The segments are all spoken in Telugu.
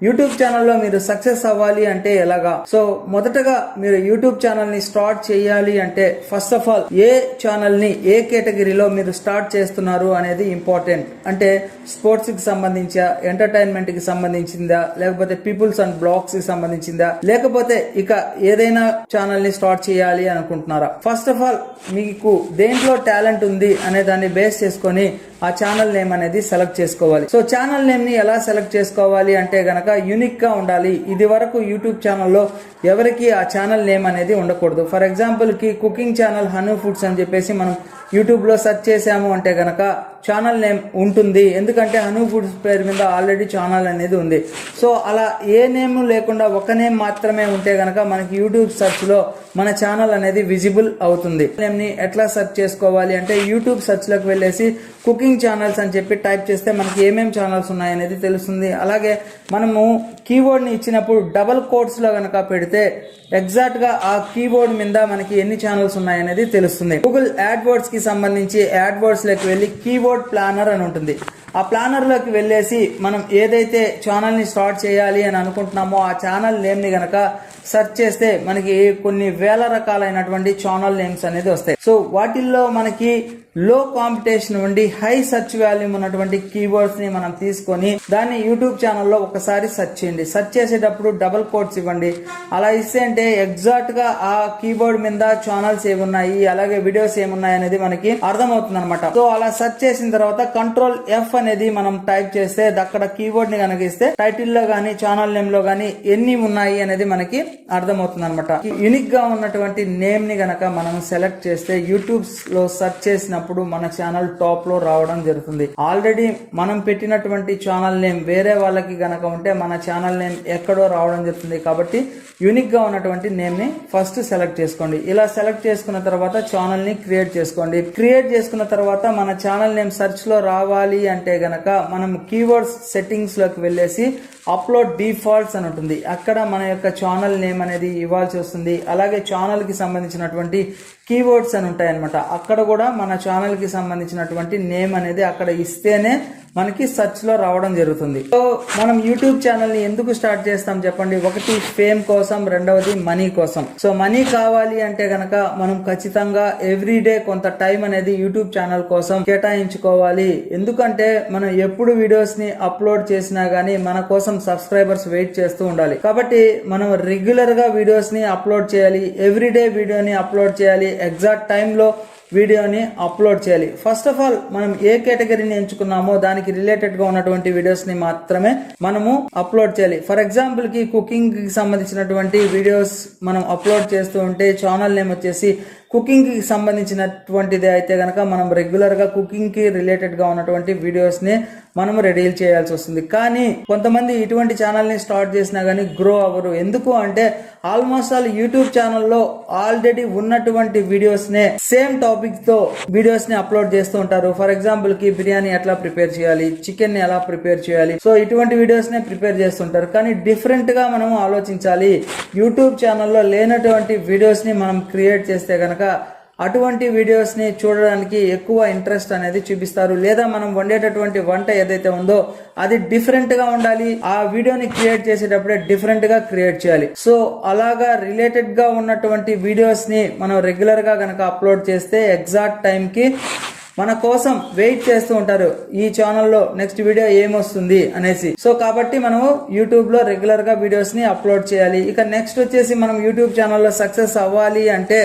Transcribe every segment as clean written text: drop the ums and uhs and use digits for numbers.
యూట్యూబ్ ఛానల్లో మీరు సక్సెస్ అవ్వాలి అంటే ఎలాగా? సో మొదటగా మీరు యూట్యూబ్ ఛానల్ ని స్టార్ట్ చేయాలి అంటే first of all A channel ని ఏ కేటగిరీలో మీరు స్టార్ట్ చేస్తున్నారు అనేది ఇంపార్టెంట్. అంటే స్పోర్ట్స్ కి సంబంధించా, ఎంటర్టైన్మెంట్ కి సంబంధించిందా, లేకపోతే పీపుల్స్ అండ్ బ్లాగ్స్ కి సంబంధించిందా, లేకపోతే ఇక ఏదైనా ఛానల్ ని స్టార్ట్ చేయాలి అనుకుంటున్నారా? ఫస్ట్ ఆఫ్ ఆల్ మీకు దేంట్లో టాలెంట్ ఉంది అనే దాన్ని బేస్ చేసుకొని ఆ ఛానల్ నేమ్ అనేది సెలెక్ట్ చేసుకోవాలి. సో ఛానల్ నేమ్ ని ఎలా సెలెక్ట్ చేసుకోవాలి అంటే గనక యూనిక్ గా ఉండాలి. ఇది వరకు యూట్యూబ్ ఛానల్లో ఎవరికి ఆ ఛానల్ నేమ్ అనేది ఉండకూడదు. ఫర్ ఎగ్జాంపుల్ కి కుకింగ్ ఛానల్ హను ఫుడ్స్ అని చెప్పేసి మనం యూట్యూబ్ లో సెర్చ్ చేసాము అంటే గనక ఛానల్ నేమ్ ఉంటుంది. ఎందుకంటే హను ఫుడ్స్ పేరు మీద ఆల్రెడీ ఛానల్ అనేది ఉంది. సో అలా ఏ నేమ్ లేకుండా ఒక నేమ్ మాత్రమే ఉంటే గనక మనకి యూట్యూబ్ సెర్చ్ లో మన ఛానల్ అనేది విజిబుల్ అవుతుంది. నేమ్ ని ఎట్లా సెర్చ్ చేసుకోవాలి అంటే యూట్యూబ్ సెర్చ్ లోకి వెళ్ళేసి కుకింగ్ ఛానల్స్ అని చెప్పి టైప్ చేస్తే మనకి ఏమేమి ఛానల్స్ ఉన్నాయనేది తెలుస్తుంది. అలాగే మనము కీవర్డ్ ని ఇచ్చినప్పుడు డబుల్ కోట్స్ లో గనక పెడితే ఎగ్జాక్ట్ గా ఆ కీవర్డ్ మీద మనకి ఎన్ని ఛానల్స్ ఉన్నాయనేది తెలుస్తుంది. గూగుల్ యాడ్వర్డ్స్ కి సంబంధించి యాడ్వర్డ్స్ లోకి వెళ్ళి కీవర్డ్ ప్లానర్ అని ఉంటుంది. ఆ ప్లానర్ లోకి వెళ్ళేసి మనం ఏదైతే ఛానల్ ని స్టార్ట్ చేయాలి అని అనుకుంటున్నామో ఆ ఛానల్ నేమ్ ని గనక సెర్చ్ చేస్తే మనకి కొన్ని వేల రకాలైనటువంటి ఛానల్ నేమ్స్ అనేది వస్తాయి. సో వాటిల్లో మనకి లో కాంపిటీషన్ ఉండి హై సెర్చ్ వాల్యూమ్ ఉన్నటువంటి కీవర్డ్స్ ని మనం తీసుకొని దాన్ని యూట్యూబ్ ఛానల్లో ఒకసారి సెర్చ్ చేయండి. సెర్చ్ చేసేటప్పుడు డబుల్ కోట్స్ ఇవ్వండి. అలా ఇస్తే అంటే ఎగ్జాక్ట్ గా ఆ కీబోర్డ్ మీద ఛానల్స్ ఏమున్నాయి, అలాగే వీడియోస్ ఏమున్నాయి అనేది మనకి అర్థమవుతుంది అనమాట. సో అలా సెర్చ్ చేసిన తర్వాత కంట్రోల్ F అనేది మనం టైప్ చేస్తే అక్కడ కీబోర్డ్ ని కనుక ఇస్తే టైటిల్ లో గానీ ఛానల్ నేమ్ లో గానీ ఎన్ని ఉన్నాయి అనేది మనకి అర్థమవుతుంది అనమాట. యూనిక్ గా ఉన్నటువంటి నేమ్ ని గనక మనం సెలెక్ట్ చేస్తే యూట్యూబ్ లో సెర్చ్ చేసినప్పుడు మన ఛానల్ టాప్ లో రావడం జరుగుతుంది. ఆల్రెడీ మనం పెట్టినటువంటి ఛానల్ నేమ్ వేరే వాళ్ళకి గనక ఉంటే మన ఛానల్ నేమ్ ఎక్కడో రావడం జరుగుతుంది. కాబట్టి యూనిక్ గా ఉన్నటువంటి నేమ్ ని ఫస్ట్ సెలెక్ట్ చేసుకోండి. ఇలా సెలెక్ట్ చేసుకున్న తర్వాత ఛానల్ ని క్రియేట్ చేసుకోండి. క్రియేట్ చేసుకున్న తర్వాత మన ఛానల్ నేమ్ సెర్చ్ లో రావాలి అంటే గనక మనం కీవర్డ్స్ సెట్టింగ్స్ లోకి వెళ్ళేసి అప్లోడ్ డిఫాల్ట్స్ అని ఉంటుంది. అక్కడ మన యొక్క ఛానల్ నేమ్ అనేది ఇవ్వాల్సి వస్తుంది. అలాగే ఛానల్ కి సంబంధించినటువంటి కీవర్డ్స్ అని ఉంటాయి అనమాట. అక్కడ కూడా మన ఛానల్ కి సంబంధించినటువంటి నేమ్ అనేది అక్కడ ఇస్తేనే మనకి సెర్చ్ లో రావడం జరుగుతుంది. సో మనం యూట్యూబ్ ఛానల్ ని ఎందుకు స్టార్ట్ చేస్తాం చెప్పండి? ఒకటి ఫేమ్ కోసం, రెండవది మనీ కోసం. సో మనీ కావాలి అంటే గనక మనం ఖచ్చితంగా ఎవ్రీడే కొంత టైం అనేది యూట్యూబ్ ఛానల్ కోసం కేటాయించుకోవాలి. ఎందుకంటే మనం ఎప్పుడు వీడియోస్ ని అప్లోడ్ చేసినా గానీ మన కోసం సబ్స్క్రైబర్స్ వెయిట్ చేస్తూ ఉండాలి. కాబట్టి మనం రెగ్యులర్ గా వీడియోస్ ని అప్లోడ్ చేయాలి. ఎవ్రీడే వీడియోని అప్లోడ్ చేయాలి. ఎగ్జాక్ట్ టైంలో వీడియోని అప్లోడ్ చేయాలి. ఫస్ట్ ఆఫ్ ఆల్ మనం ఏ కేటగిరీని ఎంచుకున్నామో దానికి రిలేటెడ్ గా ఉన్నటువంటి వీడియోస్ ని మాత్రమే మనము అప్లోడ్ చేయాలి. ఫర్ ఎగ్జాంపుల్ కి కుకింగ్ కి సంబంధించినటువంటి వీడియోస్ మనం అప్లోడ్ చేస్తూ ఉంటే ఛానల్ నేమ్ వచ్చేసి కుకింగ్ కి సంబంధించినటువంటిది అయితే గనక మనం రెగ్యులర్ గా కుకింగ్ కి రిలేటెడ్ గా ఉన్నటువంటి వీడియోస్ ని మనం రెడీ చేయాల్సి వస్తుంది. కానీ కొంతమంది ఇటువంటి ఛానల్ ని స్టార్ట్ చేసినా గానీ గ్రో అవ్వరు. ఎందుకు అంటే ఆల్మోస్ట్ ఆల్ యూట్యూబ్ ఛానల్లో ఆల్రెడీ ఉన్నటువంటి వీడియోస్ నే సేమ్ టాపిక్ తో వీడియోస్ ని అప్లోడ్ చేస్తూ ఉంటారు. ఫర్ ఎగ్జాంపుల్ కి బిర్యానీ ఎట్లా ప్రిపేర్ చేయాలి, చికెన్ ని ఎలా ప్రిపేర్ చేయాలి, సో ఇటువంటి వీడియోస్ నే ప్రిపేర్ చేస్తుంటారు. కానీ డిఫరెంట్ గా మనం ఆలోచించాలి. యూట్యూబ్ ఛానల్లో లేనటువంటి వీడియోస్ ని మనం క్రియేట్ చేస్తే గనక అటువంటి వీడియోస్ ని చూడడానికి ఎక్కువ ఇంట్రెస్ట్ అనేది చూపిస్తారు. లేదా మనం వండేటటువంటి వంట ఏదైతే ఉందో అది డిఫరెంట్ గా ఉండాలి. ఆ వీడియోని క్రియేట్ చేసేటప్పుడే డిఫరెంట్ గా క్రియేట్ చేయాలి. సో అలాగా రిలేటెడ్ గా ఉన్నటువంటి వీడియోస్ ని మనం రెగ్యులర్ గా గనక అప్లోడ్ చేస్తే ఎగ్జాక్ట్ టైం కి మన కోసం వెయిట్ చేస్తూ ఉంటారు. ఈ ఛానల్లో నెక్స్ట్ వీడియో ఏమొస్తుంది అనేసి. సో కాబట్టి మనం యూట్యూబ్ లో రెగ్యులర్ గా వీడియోస్ ని అప్లోడ్ చేయాలి. ఇక నెక్స్ట్ వచ్చేసి మనం యూట్యూబ్ ఛానల్లో సక్సెస్ అవ్వాలి అంటే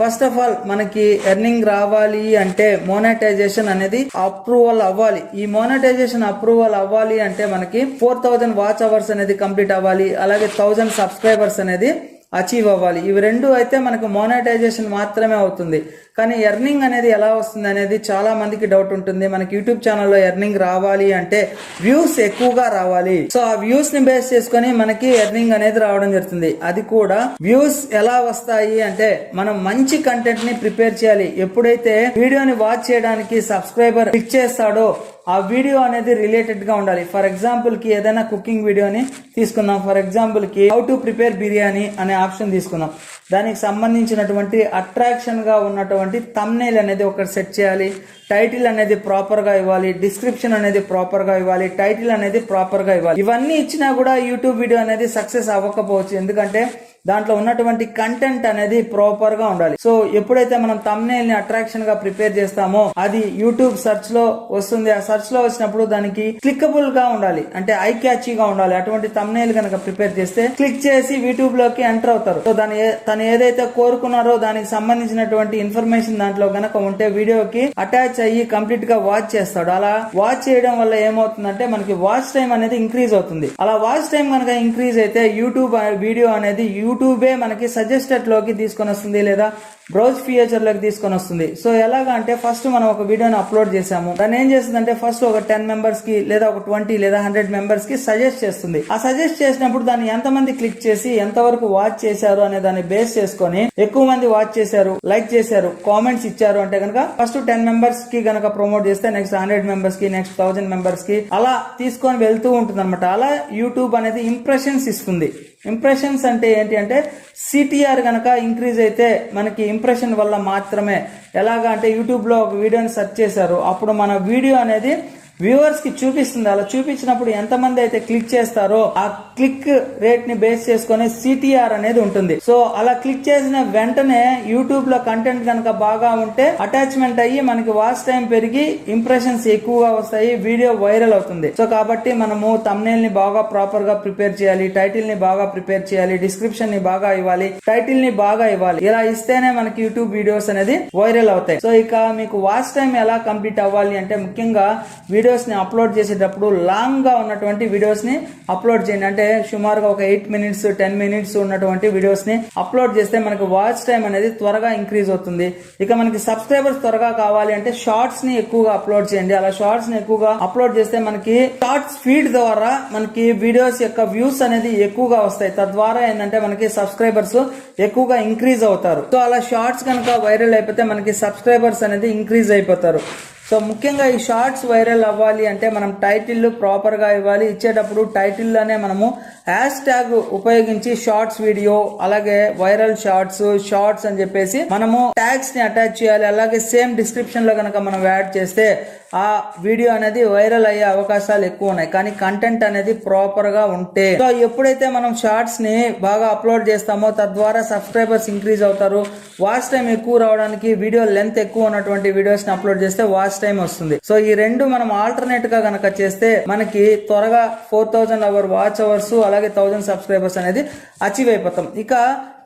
ఫస్ట్ ఆఫ్ ఆల్ మనకి ఎర్నింగ్ రావాలి అంటే మోనటైజేషన్ అనేది అప్రూవల్ అవ్వాలి. ఈ మోనటైజేషన్ అప్రూవల్ అవ్వాలి అంటే మనకి 4000 వాచ్ అవర్స్ అనేది కంప్లీట్ అవ్వాలి. అలాగే 1000 సబ్స్క్రైబర్స్ అనేది అచీవ్ అవ్వాలి. ఇవి రెండు అయితే మనకు మోనటైజేషన్ మాత్రమే అవుతుంది. కానీ ఎర్నింగ్ అనేది ఎలా వస్తుంది అనేది చాలా మందికి డౌట్ ఉంటుంది. మనకి యూట్యూబ్ ఛానల్లో ఎర్నింగ్ రావాలి అంటే వ్యూస్ ఎక్కువగా రావాలి. సో ఆ వ్యూస్ ని బేస్ చేసుకొని మనకి ఎర్నింగ్ అనేది రావడం జరుగుతుంది. అది కూడా వ్యూస్ ఎలా వస్తాయి అంటే మనం మంచి కంటెంట్ ని ప్రిపేర్ చేయాలి. ఎప్పుడైతే వీడియోని వాచ్ చేయడానికి సబ్స్క్రైబర్ క్లిక్ చేస్తాడో ఆ వీడియో అనేది రిలేటెడ్ గా ఉండాలి. ఫర్ ఎగ్జాంపుల్ కి ఏదైనా కుకింగ్ వీడియోని తీసుకుందాం. ఫర్ ఎగ్జాంపుల్ కి హౌ టు ప్రిపేర్ బిర్యానీ అనే ఆప్షన్ తీసుకుందాం. దానికి సంబంధించినటువంటి అట్రాక్షన్ గా ఉన్నటువంటి థంబ్నెయిల్ అనేది ఒకటి సెట్ చేయాలి. టైటిల్ అనేది ప్రాపర్ గా ఇవ్వాలి. డిస్క్రిప్షన్ అనేది ప్రాపర్ గా ఇవ్వాలి. టైటిల్ అనేది ప్రాపర్ గా ఇవ్వాలి. ఇవన్నీ ఇచ్చినా కూడా యూట్యూబ్ వీడియో అనేది సక్సెస్ అవ్వకపోవచ్చు. ఎందుకంటే దాంట్లో ఉన్నటువంటి కంటెంట్ అనేది ప్రాపర్ గా ఉండాలి. సో ఎప్పుడైతే మనం థంబ్నెయిల్ ని అట్రాక్షన్ గా ప్రిపేర్ చేస్తామో అది యూట్యూబ్ సెర్చ్ లో వస్తుంది. ఆ సెర్చ్ లో వచ్చినప్పుడు దానికి క్లికబుల్ గా ఉండాలి, అంటే ఐ క్యాచీగా ఉండాలి. అటువంటి థంబ్నెయిల్ కనుక ప్రిపేర్ చేస్తే క్లిక్ చేసి యూట్యూబ్ లోకి ఎంటర్ అవుతారు. సో తను ఏదైతే కోరుకున్నారో దానికి సంబంధించినటువంటి ఇన్ఫర్మేషన్ దాంట్లో గనక ఉంటే వీడియోకి అటాచ్ అయ్యి కంప్లీట్ గా వాచ్ చేస్తాడు. అలా వాచ్ చేయడం వల్ల ఏమవుతుందంటే మనకి వాచ్ టైం అనేది ఇంక్రీజ్ అవుతుంది. అలా వాచ్ టైం కనుక ఇంక్రీజ్ అయితే యూట్యూబ్ వీడియో అనేది యూట్యూబే మనకి సజెస్టెడ్ లోకి తీసుకొని వస్తుంది, లేదా బ్రౌజ్ ఫీచర్ లోకి తీసుకొని వస్తుంది. సో ఎలాగా అంటే ఫస్ట్ మనం ఒక వీడియోని అప్లోడ్ చేసాము, దాన్ని ఏం చేస్తుందంటే ఫస్ట్ ఒక 10 మెంబర్స్ కి లేదా ఒక 20 లేదా 100 మెంబర్స్ కి సజెస్ట్ చేస్తుంది. ఆ సజెస్ట్ చేసినప్పుడు దాన్ని ఎంతమంది క్లిక్ చేసి ఎంతవరకు వాచ్ చేశారు అనే దాన్ని బేస్ చేసుకొని ఎక్కువ మంది వాచ్ చేశారు, లైక్ చేశారు, కామెంట్స్ ఇచ్చారు అంటే కనుక ఫస్ట్ 10 మెంబర్స్ కి గనక ప్రమోట్ చేస్తే నెక్స్ట్ 100 మెంబర్స్ కి, నెక్స్ట్ 1000 మెంబర్స్ కి అలా తీసుకొని వెళ్తూ ఉంటుంది అనమాట. అలా యూట్యూబ్ అనేది ఇంప్రెషన్స్ ఇస్తుంది. ఇంప్రెషన్స్ అంటే ఏంటి అంటే సిటిఆర్ గనక ఇంక్రీజ్ అయితే మనకి ఇంప్రెషన్ వల్ల మాత్రమే. ఎలాగా అంటే యూట్యూబ్ లో ఒక వీడియోని సెర్చ్ చేశారు, అప్పుడు మన వీడియో అనేది వ్యూవర్స్ కి చూపిస్తుంది. అలా చూపించినప్పుడు ఎంతమంది అయితే క్లిక్ చేస్తారో ఆ క్లిక్ రేట్ ని బేస్ చేసుకుని సిటిఆర్ అనేది ఉంటుంది. సో అలా క్లిక్ చేసిన వెంటనే యూట్యూబ్ లో కంటెంట్ కనుక బాగా ఉంటే అటాచ్మెంట్ అయ్యి మనకి వాచ్ టైం పెరిగి ఇంప్రెషన్స్ ఎక్కువగా వస్తాయి, వీడియో వైరల్ అవుతుంది. సో కాబట్టి మనము థంబ్నెయిల్ ని బాగా ప్రాపర్ గా ప్రిపేర్ చేయాలి, టైటిల్ ని బాగా ప్రిపేర్ చేయాలి, డిస్క్రిప్షన్ ని బాగా ఇవ్వాలి, టైటిల్ ని బాగా ఇవ్వాలి. ఇలా ఇస్తేనే మనకి యూట్యూబ్ వీడియోస్ అనేది వైరల్ అవుతాయి. సో ఇక మీకు వాచ్ టైం ఎలా కంప్లీట్ అవ్వాలి అంటే ముఖ్యంగా వీడియోస్ ని అప్లోడ్ చేసేటప్పుడు లాంగ్ గా ఉన్నటువంటి వీడియోస్ ని అప్లోడ్ చేయండి. అంటే సుమారుగా ఒక 8 మినిట్స్ 10 మినిట్స్ ఉన్నటువంటి వీడియోస్ ని అప్లోడ్ చేస్తే మనకి వాచ్ టైం అనేది త్వరగా ఇంక్రీజ్ అవుతుంది. ఇక మనకి సబ్స్క్రైబర్స్ త్వరగా కావాలి అంటే షార్ట్స్ ని ఎక్కువగా అప్లోడ్ చేయండి. అలా షార్ట్స్ ని ఎక్కువగా అప్లోడ్ చేస్తే మనకి షార్ట్స్ ఫీడ్ ద్వారా మనకి వీడియోస్ యొక్క వ్యూస్ అనేది ఎక్కువగా వస్తాయి. తద్వారా ఏంటంటే మనకి సబ్స్క్రైబర్స్ ఎక్కువగా ఇంక్రీజ్ అవుతారు. సో అలా షార్ట్స్ కనుక వైరల్ అయిపోతే మనకి సబ్స్క్రైబర్స్ అనేది ఇంక్రీజ్ అయిపోతారు. సో ముఖ్యంగా ఈ షార్ట్స్ వైరల్ అవ్వాలి అంటే మనం టైటిల్ ప్రాపర్ గా ఇవ్వాలి. ఇచ్చేటప్పుడు టైటిల్ లోనే మనము హ్యాష్ ట్యాగ్ ఉపయోగించి షార్ట్స్ వీడియో, అలాగే వైరల్ షార్ట్స్ అని చెప్పేసి మనము ట్యాగ్స్ ని అటాచ్ చేయాలి. అలాగే సేమ్ డిస్క్రిప్షన్ లో కనుక మనం యాడ్ చేస్తే ఆ వీడియో అనేది వైరల్ అయ్యే అవకాశాలు ఎక్కువ ఉన్నాయి. కానీ కంటెంట్ అనేది ప్రాపర్ గా ఉంటే. సో ఎప్పుడైతే మనం షార్ట్స్ ని బాగా అప్లోడ్ చేస్తామో తద్వారా సబ్స్క్రైబర్స్ ఇంక్రీజ్ అవుతారు. వాచ్ టైం ఎక్కువ రావడానికి వీడియో లెంత్ ఎక్కువ ఉన్నటువంటి వీడియోస్ ని అప్లోడ్ చేస్తే వాచ్ టైం వస్తుంది. సో ఈ రెండు మనం ఆల్టర్నేట్ గా గనక చేస్తే మనకి త్వరగా 4000 అవర్ వాచ్ అవర్స్ అలాగే 1000 సబ్స్క్రైబర్స్ అనేది అచీవ్ అయిపోతాం. ఇక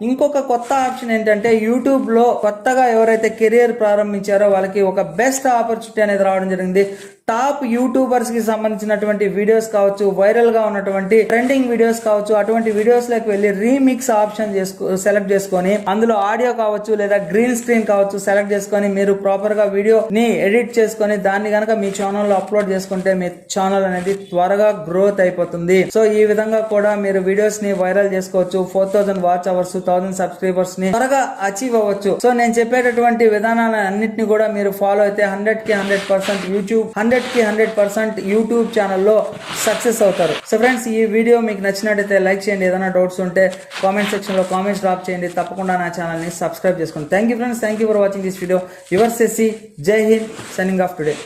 ఇంకొక కొత్త ఆప్షన్ ఏంటంటే యూట్యూబ్ లో కొత్తగా ఎవరైతే కెరియర్ ప్రారంభించారో వాళ్ళకి ఒక బెస్ట్ ఆపర్చునిటీ అనేది రావడం జరిగింది. టాప్ యూట్యూబర్స్ కి సంబంధించినటువంటి వీడియోస్ కావచ్చు, వైరల్ గా ఉన్నటువంటి ట్రెండింగ్ వీడియోస్ కావచ్చు, అటువంటి వీడియోస్ లోకి వెళ్లి రీమిక్స్ ఆప్షన్ సెలెక్ట్ చేసుకొని అందులో ఆడియో కావచ్చు లేదా గ్రీన్ స్క్రీన్ కావచ్చు సెలెక్ట్ చేసుకొని మీరు ప్రాపర్ గా వీడియో ని ఎడిట్ చేసుకొని దాన్ని గనక మీ ఛానల్ లో అప్లోడ్ చేసుకుంటే మీ ఛానల్ అనేది త్వరగా గ్రోత్ అయిపోతుంది. సో ఈ విధంగా కూడా మీరు వీడియోస్ ని వైరల్ చేసుకోవచ్చు. 4000 వాచ్ అవర్స్, 1000 సబ్స్క్రైబర్స్ ని త్వరగా అచీవ్ అవ్వచ్చు. సో నేను చెప్పేటటువంటి విధానాలను అన్నింటినీ కూడా మీరు ఫాలో అయితే 100కి 100% యూట్యూబ్ 100కి 100% యూట్యూబ్ ఛానల్లో సక్సెస్ అవుతారు. సో ఫ్రెండ్స్ ఈ వీడియో మీకు నచ్చినట్టయితే లైక్ చేయండి. ఏదైనా డౌట్స్ ఉంటే కామెంట్ సెక్షన్ లో కామెంట్స్ డ్రాప్ చేయండి. తప్పకుండా నా ఛానల్ ని సబ్స్క్రైబ్ చేసుకోండి. Thank you friends, thank you for watching this video. Your సెసి, Jai Hind, signing off today.